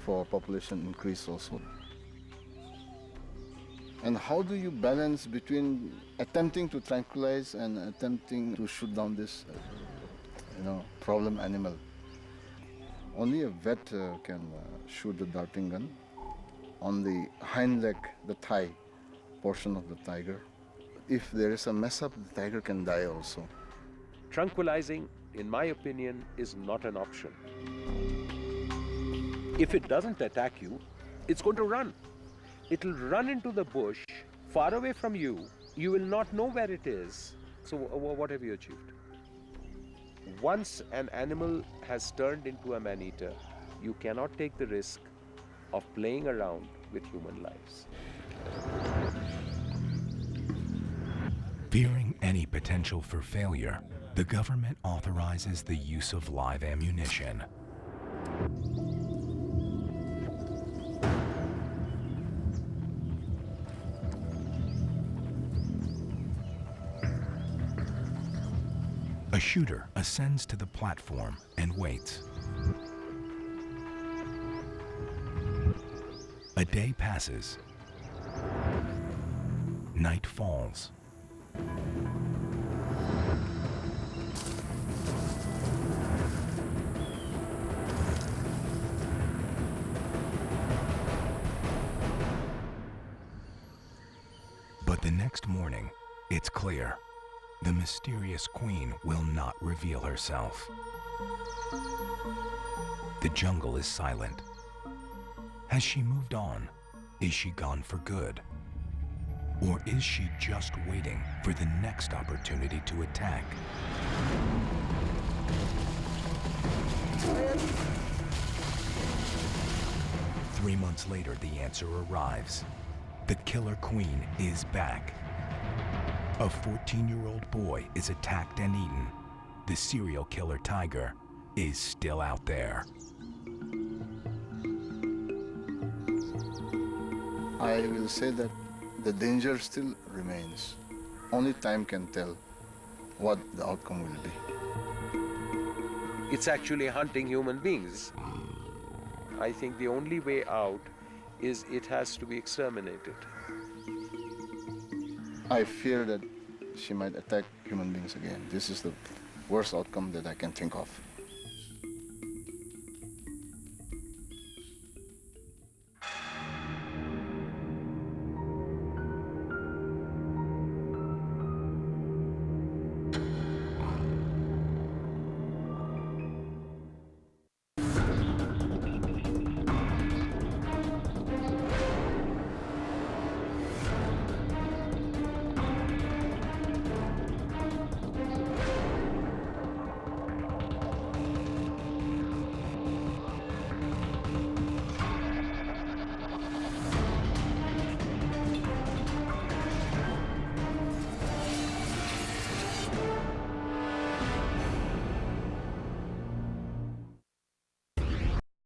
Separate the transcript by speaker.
Speaker 1: for population increase also. And how do you balance between attempting to tranquilize and attempting to shoot down this, problem animal? Only a vet can shoot the darting gun on the hind leg, the thigh portion of the tiger. If there is a mess up, the tiger can die also.
Speaker 2: Tranquilizing, in my opinion, is not an option. If it doesn't attack you, it's going to run. It'll run into the bush, far away from you. You will not know where it is. So what have you achieved? Once an animal has turned into a man-eater, you cannot take the risk of playing around with human lives.
Speaker 3: Fearing any potential for failure, the government authorizes the use of live ammunition. A shooter ascends to the platform and waits. A day passes. Night falls. But the next morning, it's clear. The mysterious queen will not reveal herself. The jungle is silent. Has she moved on? Is she gone for good? Or is she just waiting for the next opportunity to attack? Three months later, the answer arrives. The killer queen is back. A 14-year-old boy is attacked and eaten. The serial killer tiger is still out there.
Speaker 1: I will say that the danger still remains. Only time can tell what the outcome will be.
Speaker 2: It's actually hunting human beings. I think the only way out is it has to be exterminated.
Speaker 1: I fear that she might attack human beings again. This is the worst outcome that I can think of.